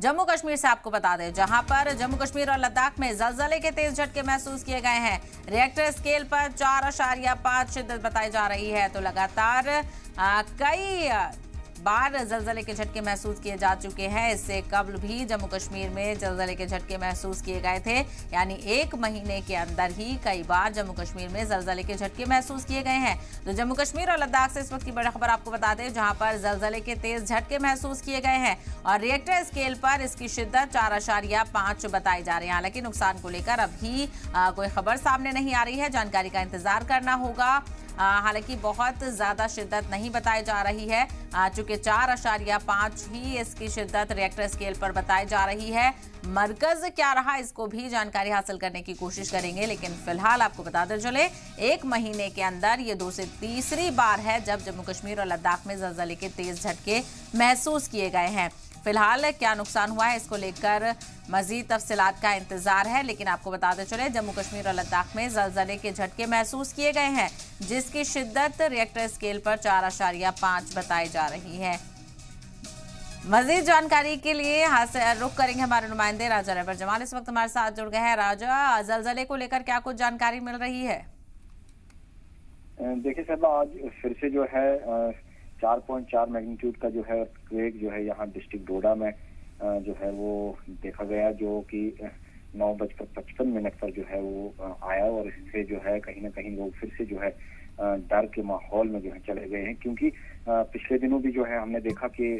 जम्मू कश्मीर से आपको बता दें, जहां पर जम्मू कश्मीर और लद्दाख में जलजले के तेज झटके महसूस किए गए हैं। रिएक्टर स्केल पर 4.5 शिद्दत बताई जा रही है। तो लगातार कई बार जलजले के झटके महसूस किए जा चुके हैं। इससे कबल भी जम्मू कश्मीर में जलजले के झटके महसूस किए गए थे। यानी 1 महीने के अंदर ही कई बार जम्मू कश्मीर में जलजले के झटके महसूस किए गए हैं। तो जम्मू कश्मीर और लद्दाख से इस वक्त की बड़ी खबर आपको बता दें, जहां पर जलजले के तेज झटके महसूस किए गए हैं और रिएक्टर स्केल पर इसकी शिद्दत 4.5 बताई जा रही है। हालांकि नुकसान को लेकर अभी कोई खबर सामने नहीं आ रही है, जानकारी का इंतजार करना होगा। हालांकि बहुत ज्यादा शिद्दत नहीं बताई जा रही है, चूंकि 4.5 ही इसकी शिद्दत रिएक्टर स्केल पर बताई जा रही है। मरकज क्या रहा इसको भी जानकारी हासिल करने की कोशिश करेंगे, लेकिन फिलहाल आपको बताते चले 1 महीने के अंदर ये 2 से तीसरी बार है जब जम्मू कश्मीर और लद्दाख में जलजले के तेज झटके महसूस किए गए हैं। फिलहाल क्या नुकसान हुआ है इसको लेकर मजीद तफसीलात का इंतजार है, लेकिन आपको बताते चले जम्मू कश्मीर और लद्दाख में जलजले के झटके महसूस किए गए हैं, जिसकी शिद्दत रिएक्टर स्केल पर 4.5 बताई जा रही है। मजीद जानकारी के लिए रुख करेंगे हमारे नुमाइंदे राजा रहबर जमाल इस वक्त हमारे साथ जुड़ गए हैं। राजा, जलजले को लेकर क्या कुछ जानकारी मिल रही है? देखिए साहब, आज फिर से जो है 4.4 मैग्नीट्यूड का जो है क्वेक जो है यहाँ डिस्ट्रिक्ट डोडा में जो है वो देखा गया, जो कि 9:55 पर जो है वो आया और इससे जो है कहीं ना कहीं लोग फिर से जो है डर के माहौल में जो है चले गए हैं। क्योंकि पिछले दिनों भी जो है हमने देखा कि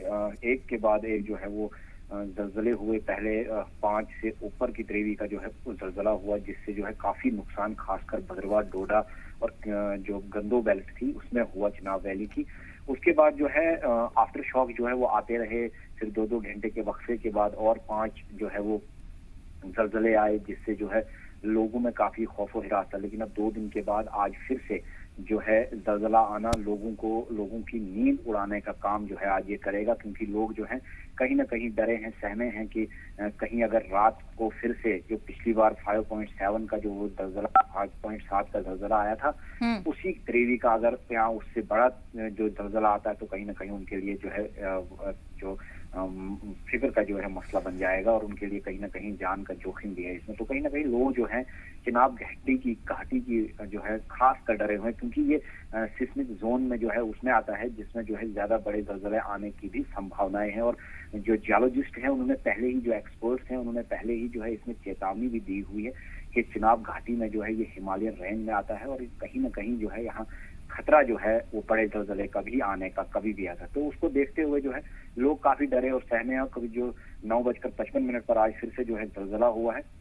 एक के बाद एक जो है वो जलजले हुए। पहले 5 से ऊपर की त्रेवी का जो है जलजला हुआ, जिससे जो है काफी नुकसान खासकर भद्रवाह, डोडा और जो गंदो बेल्ट थी उसमें हुआ, चिनाब वैली की। उसके बाद जो है आफ्टर शॉक जो है वो आते रहे, फिर 2-2 घंटे के वक्फे के बाद और 5 जो है वो जलजले आए, जिससे जो है लोगों में काफी खौफ और हिरास था। लेकिन अब 2 दिन के बाद आज फिर से जो है जलजला आना लोगों की नींद उड़ाने का काम जो है आज ये करेगा। क्योंकि लोग जो हैं कहीं ना कहीं डरे हैं, सहमे हैं कि कहीं अगर रात को फिर से जो पिछली बार 5.7 का जो वो जलजला 5.7 का जलजला आया था, उसी त्रेवी का अगर यहाँ उससे बड़ा जो जलजला आता है तो कहीं ना कहीं उनके लिए जो है जो फिक्र का जो है मसला बन जाएगा और उनके लिए कहीं ना कहीं जान का जोखिम भी है इसमें। तो कहीं ना कहीं लोग जो हैं चिनाब घाटी की जो है खास कर डरे हुए हैं, क्योंकि ये सिस्मिक जोन में जो है उसमें आता है जिसमें जो है ज्यादा बड़े जलजले आने की भी संभावनाएं हैं। और जो जियोलॉजिस्ट हैं उन्होंने पहले ही, जो एक्सपर्ट्स हैं उन्होंने पहले ही जो है इसमें चेतावनी भी दी हुई है कि चिनाब घाटी में जो है ये हिमालयन रेंज में आता है और कहीं ना कहीं जो है यहाँ खतरा जो है वो बड़े जलजले का भी आने का कभी भी आता है। तो उसको देखते हुए जो है लोग काफी डरे और सहमे हैं। और कभी जो 9:55 पर आज फिर से जो है जलजला हुआ है